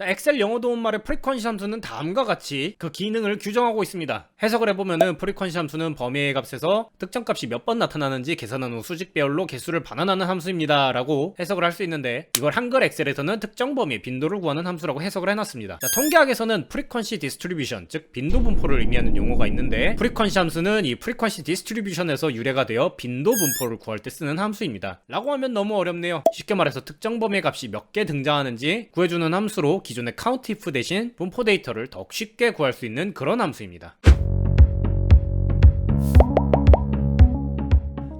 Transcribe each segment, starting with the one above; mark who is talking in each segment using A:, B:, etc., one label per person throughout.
A: 자, 엑셀 영어 도움말의 프리퀀시 함수는 다음과 같이 그 기능을 규정하고 있습니다. 해석을 해보면은 프리퀀시 함수는 범위의 값에서 특정 값이 몇 번 나타나는지 계산한 후 수직 배열로 개수를 반환하는 함수입니다 라고 해석을 할 수 있는데, 이걸 한글 엑셀에서는 특정 범위의 빈도를 구하는 함수라고 해석을 해놨습니다. 자, 통계학에서는 프리퀀시 디스트리뷰션, 즉 빈도 분포를 의미하는 용어가 있는데, 프리퀀시 함수는 이 프리퀀시 디스트리뷰션에서 유래가 되어 빈도 분포를 구할 때 쓰는 함수입니다. 라고 하면 너무 어렵네요. 쉽게 말해서 특정 범위의 값이 몇 개 등장하는지 구해주는 함수로 기존의 count if 대신 분포 데이터를 더욱 쉽게 구할 수 있는 그런 함수입니다.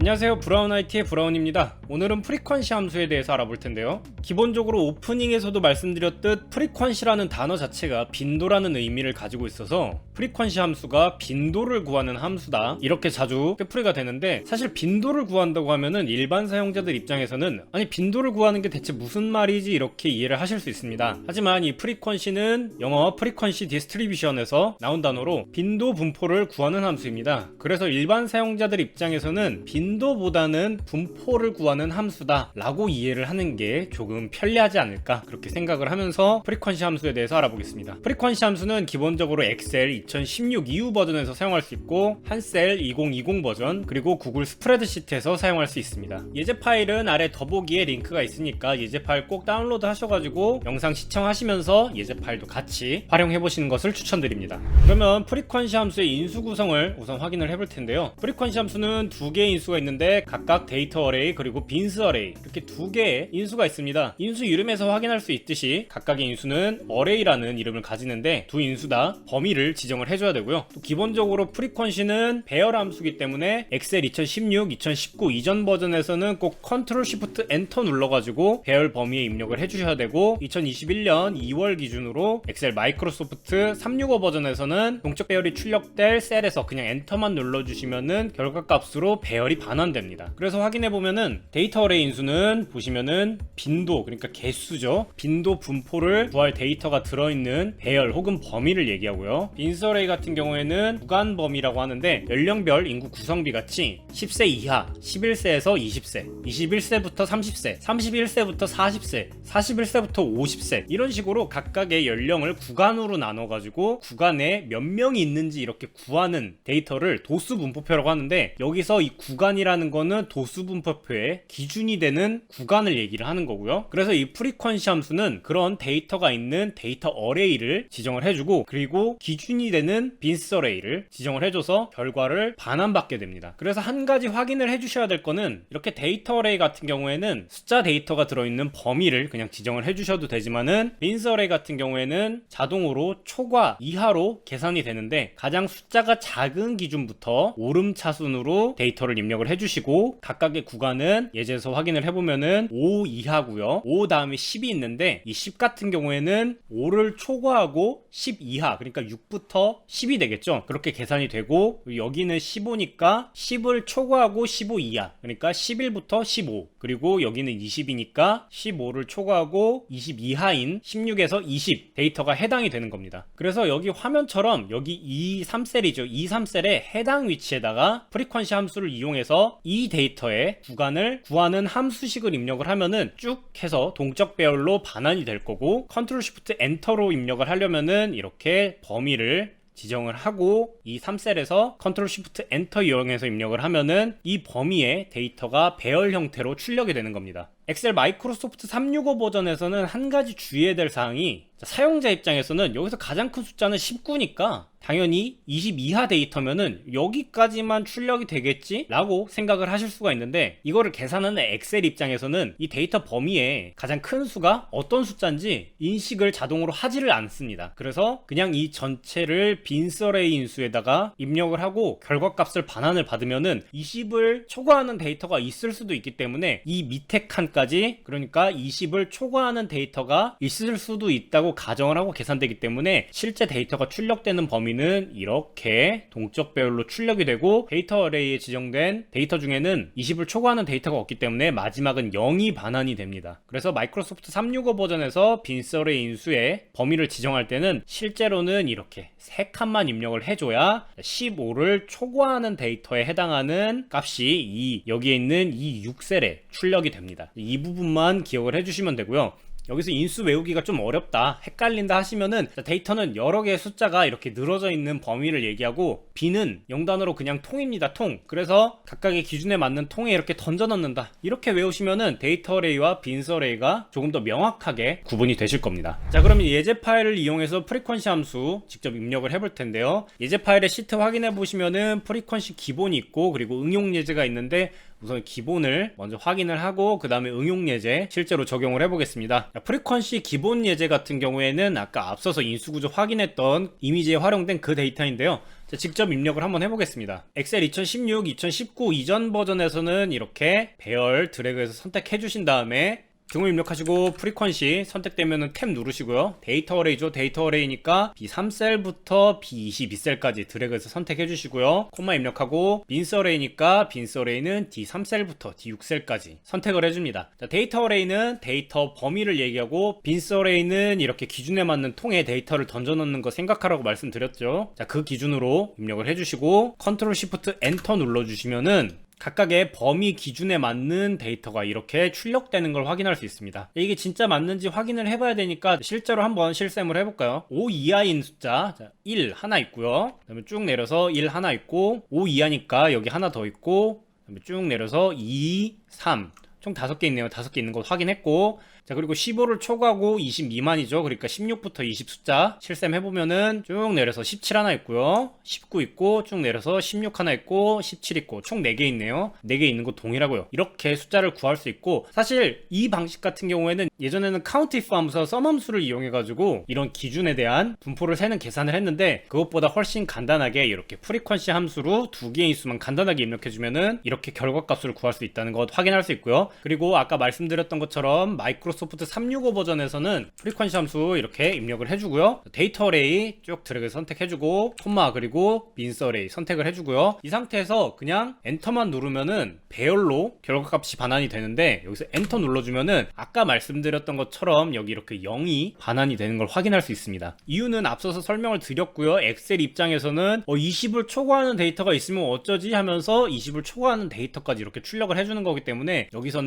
A: 안녕하세요, 브라운 IT의 브라운입니다. 오늘은 프리퀀시 함수에 대해서 알아볼 텐데요. 기본적으로 오프닝에서도 말씀드렸듯 프리퀀시라는 단어 자체가 빈도라는 의미를 가지고 있어서 프리퀀시 함수가 빈도를 구하는 함수다, 이렇게 자주 꾀풀이가 되는데, 사실 빈도를 구한다고 하면은 일반 사용자들 입장에서는 아니 빈도를 구하는 게 대체 무슨 말이지 이렇게 이해를 하실 수 있습니다. 하지만 이 프리퀀시는 영어 프리퀀시 디스트리뷰션에서 나온 단어로 빈도 분포를 구하는 함수입니다. 그래서 일반 사용자들 입장에서는 빈도보다는 분포를 구하는 함수다 라고 이해를 하는 게 조금 편리하지 않을까, 그렇게 생각을 하면서 프리퀀시 함수에 대해서 알아보겠습니다. 프리퀀시 함수는 기본적으로 엑셀 2016 이후 버전에서 사용할 수 있고, 한셀 2020 버전, 그리고 구글 스프레드시트에서 사용할 수 있습니다. 예제 파일은 아래 더보기에 링크가 있으니까 예제 파일 꼭 다운로드 하셔가지고 영상 시청하시면서 예제 파일도 같이 활용해 보시는 것을 추천드립니다. 그러면 프리퀀시 함수의 인수 구성을 우선 확인을 해볼 텐데요. 프리퀀시 함수는 두 개의 인수가 있는데 각각 데이터 어레이 그리고 빈스 어레이, 이렇게 두 개의 인수가 있습니다. 인수 이름에서 확인할 수 있듯이 각각의 인수는 어레이라는 이름을 가지는데, 두 인수 다 범위를 지정을 해줘야 되고요. 또 기본적으로 프리퀀시는 배열 함수이기 때문에 엑셀 2016, 2019 이전 버전에서는 꼭 컨트롤 쉬프트 엔터 눌러가지고 배열 범위에 입력을 해주셔야 되고, 2021년 2월 기준으로 엑셀 마이크로소프트 365 버전에서는 동적 배열이 출력될 셀에서 그냥 엔터만 눌러주시면은 결과값으로 배열이 반환됩니다. 그래서 확인해보면은 데이터 어레이 인수는 보시면은 빈도, 그러니까 개수죠. 빈도 분포를 구할 데이터가 들어있는 배열 혹은 범위를 얘기하고요. 빈스 어레이 같은 경우에는 구간 범위라고 하는데, 연령별 인구 구성비 같이 10세 이하, 11세에서 20세, 21세부터 30세, 31세부터 40세, 41세부터 50세, 이런 식으로 각각의 연령을 구간으로 나눠가지고 구간에 몇 명이 있는지 이렇게 구하는 데이터를 도수 분포표라고 하는데, 여기서 이 구간이라는 거는 도수 분포표의 기준이 되는 구간을 얘기를 하는 거고요. 그래서 이 프리퀀시 함수는 그런 데이터가 있는 데이터 어레이를 지정을 해주고, 그리고 기준이 되는 빈스 어레이를 지정을 해줘서 결과를 반환받게 됩니다. 그래서 한 가지 확인을 해주셔야 될 거는, 이렇게 데이터 어레이 같은 경우에는 숫자 데이터가 들어있는 범위를 그냥 지정을 해주셔도 되지만은, 빈스 어레이 같은 경우에는 자동으로 초과 이하로 계산이 되는데, 가장 숫자가 작은 기준부터 오름차순으로 데이터를 입력을 해주시고, 각각의 구간은 예제에서 확인을 해보면은 5 이하고요, 5 다음에 10이 있는데, 이 10 같은 경우에는 5를 초과하고 10 이하, 그러니까 6부터 10이 되겠죠. 그렇게 계산이 되고, 여기는 15니까 10을 초과하고 15 이하, 그러니까 11부터 15, 그리고 여기는 20이니까 15를 초과하고 20 이하인 16에서 20 데이터가 해당이 되는 겁니다. 그래서 여기 화면처럼 여기 23셀이죠. 23셀의 해당 위치에다가 프리퀀시 함수를 이용해서 이 데이터의 구간을 구하는 함수식을 입력을 하면은 쭉 해서 동적 배열로 반환이 될 거고, 컨트롤 쉬프트 엔터로 입력을 하려면은 이렇게 범위를 지정을 하고, 이 3셀에서 컨트롤 쉬프트 엔터 이용해서 입력을 하면은 이 범위의 데이터가 배열 형태로 출력이 되는 겁니다. 엑셀 마이크로소프트 365 버전에서는 한 가지 주의해야 될 사항이, 사용자 입장에서는 여기서 가장 큰 숫자는 19니까 당연히 20 이하 데이터면은 여기까지만 출력이 되겠지? 라고 생각을 하실 수가 있는데, 이거를 계산하는 엑셀 입장에서는 이 데이터 범위에 가장 큰 수가 어떤 숫자인지 인식을 자동으로 하지를 않습니다. 그래서 그냥 이 전체를 빈스 어레이 인수에다가 입력을 하고 결과값을 반환을 받으면은 20을 초과하는 데이터가 있을 수도 있기 때문에, 이 밑에 칸까지, 그러니까 20을 초과하는 데이터가 있을 수도 있다고 가정을 하고 계산되기 때문에, 실제 데이터가 출력되는 범위는 이렇게 동적 배열로 출력이 되고, 데이터 어레이에 지정된 데이터 중에는 20을 초과하는 데이터가 없기 때문에 마지막은 0이 반환이 됩니다. 그래서 마이크로소프트 365 버전에서 빈스 어레이 인수의 범위를 지정할 때는 실제로는 이렇게 3칸만 입력을 해줘야 15를 초과하는 데이터에 해당하는 값이 여기에 있는 이 6셀에 출력이 됩니다. 이 부분만 기억을 해주시면 되고요. 여기서 인수 외우기가 좀 어렵다, 헷갈린다 하시면은 데이터는 여러 개의 숫자가 이렇게 늘어져 있는 범위를 얘기하고 B는 0단으로 그냥 통입니다. 통. 그래서 각각의 기준에 맞는 통에 이렇게 던져 넣는다. 이렇게 외우시면은 데이터 어레이와 빈스 어레이가 조금 더 명확하게 구분이 되실 겁니다. 자, 그러면 예제 파일을 이용해서 프리퀀시 함수 직접 입력을 해볼 텐데요. 예제 파일의 시트 확인해 보시면은 프리퀀시 기본이 있고 그리고 응용 예제가 있는데 우선 기본을 먼저 확인을 하고 그 다음에 응용 예제 실제로 적용을 해보겠습니다. 프리퀀시 기본 예제 같은 경우에는 아까 앞서서 인수구조 확인했던 이미지에 활용된 그 데이터인데요. 자, 직접 입력을 한번 해보겠습니다. 엑셀 2016, 2019 이전 버전에서는 이렇게 배열 드래그해서 선택해 주신 다음에 등호 입력하시고 프리퀀시 선택되면은 탭 누르시고요. 데이터 어레이죠. 데이터 어레이니까 B3셀부터 B22셀까지 드래그해서 선택해 주시고요. 콤마 입력하고 빈스 어레이니까 빈스 어레이는 D3셀부터 D6셀까지 선택을 해줍니다. 자, 데이터 어레이는 데이터 범위를 얘기하고 빈스 어레이는 이렇게 기준에 맞는 통에 데이터를 던져 넣는 거 생각하라고 말씀드렸죠. 자, 그 기준으로 입력을 해주시고 컨트롤 시프트 엔터 눌러주시면은 각각의 범위 기준에 맞는 데이터가 이렇게 출력되는 걸 확인할 수 있습니다. 이게 진짜 맞는지 확인을 해봐야 되니까 실제로 한번 실샘을 해볼까요? 5 이하인 숫자, 자, 1 하나 있고요. 그 다음에 쭉 내려서 1 하나 있고 5 이하니까 여기 하나 더 있고 그 다음에 쭉 내려서 2, 3 총 5개 있네요. 5개 있는 거 확인했고, 자, 그리고 15를 초과하고 20 미만이죠. 그러니까 16부터 20 숫자 실샘 해보면은 쭉 내려서 17 하나 있고요, 19 있고, 쭉 내려서 16 하나 있고, 17 있고, 총 4개 있네요. 4개 있는 거 동일하고요. 이렇게 숫자를 구할 수 있고, 사실 이 방식 같은 경우에는 예전에는 count if 함수와 sum 함수를 이용해가지고 이런 기준에 대한 분포를 세는 계산을 했는데, 그것보다 훨씬 간단하게 이렇게 프리퀀시 함수로 2개의 인수만 간단하게 입력해주면은 이렇게 결과값을 구할 수 있다는 것 확인할 수 있고요. 그리고 아까 말씀드렸던 것처럼 마이크로소프트 365 버전에서는 프리퀀시 함수 이렇게 입력을 해주고요. 데이터 어레이 쭉 드래그 선택해주고 콤마 그리고 빈스 어레이 선택을 해주고요. 이 상태에서 그냥 엔터만 누르면은 배열로 결과값이 반환이 되는데, 여기서 엔터 눌러주면은 아까 말씀드렸던 것처럼 여기 이렇게 0이 반환이 되는 걸 확인할 수 있습니다. 이유는 앞서서 설명을 드렸고요. 엑셀 입장에서는 20을 초과하는 데이터가 있으면 어쩌지 하면서 20을 초과하는 데이터까지 이렇게 출력을 해주는 거기 때문에 여기서는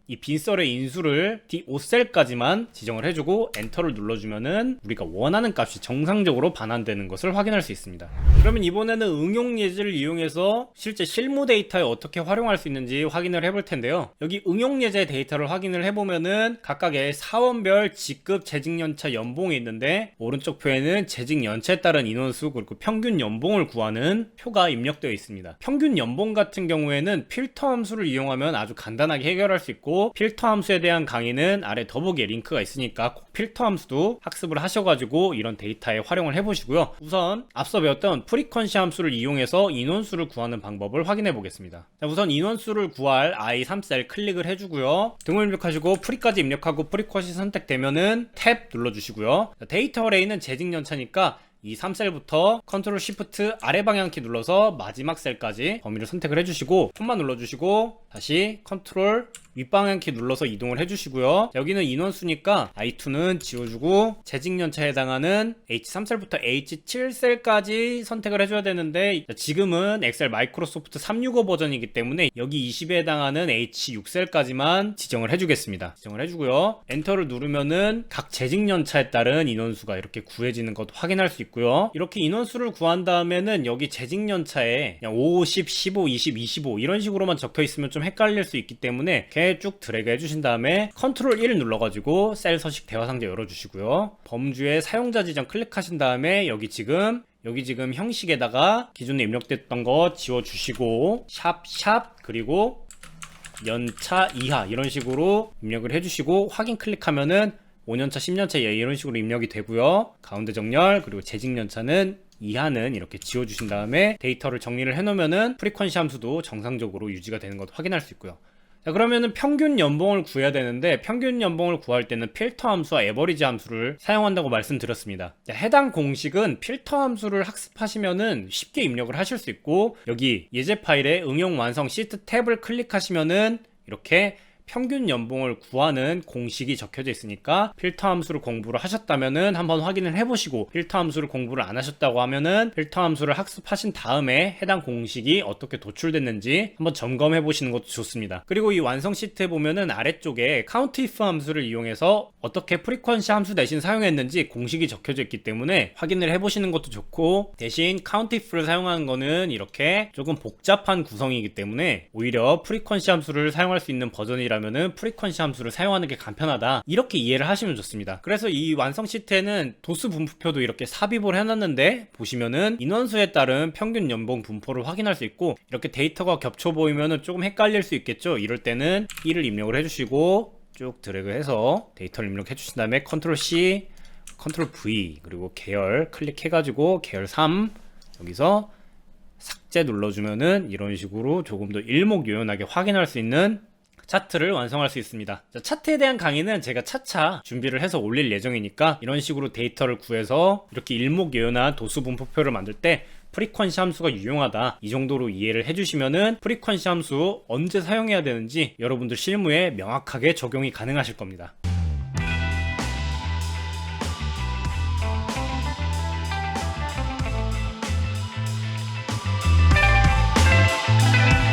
A: 이 빈셀의 인수를 D5셀까지만 지정을 해주고 엔터를 눌러주면은 우리가 원하는 값이 정상적으로 반환되는 것을 확인할 수 있습니다. 그러면 이번에는 응용 예제를 이용해서 실제 실무 데이터에 어떻게 활용할 수 있는지 확인을 해볼 텐데요. 여기 응용 예제 데이터를 확인을 해보면은 각각의 사원별 직급 재직연차 연봉이 있는데, 오른쪽 표에는 재직연차에 따른 인원수 그리고 평균 연봉을 구하는 표가 입력되어 있습니다. 평균 연봉 같은 경우에는 필터 함수를 이용하면 아주 간단하게 해결할 수 있고, 필터 함수에 대한 강의는 아래 더보기에 링크가 있으니까 꼭 필터 함수도 학습을 하셔가지고 이런 데이터에 활용을 해보시고요. 우선 앞서 배웠던 프리퀀시 함수를 이용해서 인원수를 구하는 방법을 확인해 보겠습니다. 자, 우선 인원수를 구할 I3셀 클릭을 해주고요. 등호 입력하시고 프리까지 입력하고 프리퀀시 선택되면은 탭 눌러주시고요. 자, 데이터 어레이는 재직연차니까 이 3셀부터 컨트롤 시프트 아래 방향키 눌러서 마지막 셀까지 범위를 선택을 해주시고 콤마 눌러주시고 다시 컨트롤 윗방향키 눌러서 이동을 해주시고요. 여기는 인원수니까 I2는 지워주고 재직연차에 해당하는 H3셀부터 H7셀까지 선택을 해줘야 되는데, 지금은 엑셀 마이크로소프트 365 버전이기 때문에 여기 20에 해당하는 H6셀까지만 지정을 해주겠습니다. 지정을 해주고요. 엔터를 누르면은 각 재직연차에 따른 인원수가 이렇게 구해지는 것 확인할 수 있고요. 이렇게 인원수를 구한 다음에는 여기 재직연차에 그냥 5, 10, 15, 20, 25 이런 식으로만 적혀 있으면 좀 헷갈릴 수 있기 때문에 쭉 드래그 해주신 다음에 컨트롤 1 눌러가지고 셀 서식 대화 상자 열어주시고요. 범주에 사용자 지정 클릭하신 다음에 여기 지금 형식에다가 기존에 입력됐던 거 지워주시고 샵 그리고 연차 이하 이런 식으로 입력을 해주시고 확인 클릭하면은 5년차 10년차 이런 식으로 입력이 되고요. 가운데 정렬 그리고 재직연차는 이하는 이렇게 지워주신 다음에 데이터를 정리를 해놓으면은 프리퀀시 함수도 정상적으로 유지가 되는 것도 확인할 수 있고요. 자, 그러면은 평균 연봉을 구해야 되는데, 평균 연봉을 구할 때는 필터 함수와 에버리지 함수를 사용한다고 말씀드렸습니다. 자, 해당 공식은 필터 함수를 학습하시면은 쉽게 입력을 하실 수 있고, 여기 예제 파일에 응용 완성 시트 탭을 클릭하시면은 이렇게 평균 연봉을 구하는 공식이 적혀져 있으니까 필터 함수를 공부를 하셨다면은 한번 확인을 해보시고, 필터 함수를 공부를 안 하셨다고 하면은 필터 함수를 학습하신 다음에 해당 공식이 어떻게 도출됐는지 한번 점검해 보시는 것도 좋습니다. 그리고 이 완성 시트에 보면은 아래쪽에 countIF 함수를 이용해서 어떻게 프리퀀시 함수 대신 사용했는지 공식이 적혀져 있기 때문에 확인을 해보시는 것도 좋고, 대신 countIF를 사용하는 거는 이렇게 조금 복잡한 구성이기 때문에 오히려 프리퀀시 함수를 사용할 수 있는 버전이라면은 프리퀀시 함수를 사용하는 게 간편하다, 이렇게 이해를 하시면 좋습니다. 그래서 이 완성 시트에는 도수 분포표도 이렇게 삽입을 해놨는데, 보시면은 인원수에 따른 평균 연봉 분포를 확인할 수 있고, 이렇게 데이터가 겹쳐 보이면은 조금 헷갈릴 수 있겠죠. 이럴 때는 1을 입력을 해주시고 쭉 드래그해서 데이터를 입력해 주신 다음에 컨트롤 C, 컨트롤 V, 그리고 계열 클릭해가지고 계열 3, 여기서 삭제 눌러주면은 이런 식으로 조금 더 일목요연하게 확인할 수 있는 차트를 완성할 수 있습니다. 자, 차트에 대한 강의는 제가 차차 준비를 해서 올릴 예정이니까, 이런 식으로 데이터를 구해서 이렇게 일목요연한 도수 분포표를 만들 때 프리퀀시 함수가 유용하다, 이 정도로 이해를 해주시면은 프리퀀시 함수 언제 사용해야 되는지 여러분들 실무에 명확하게 적용이 가능하실 겁니다.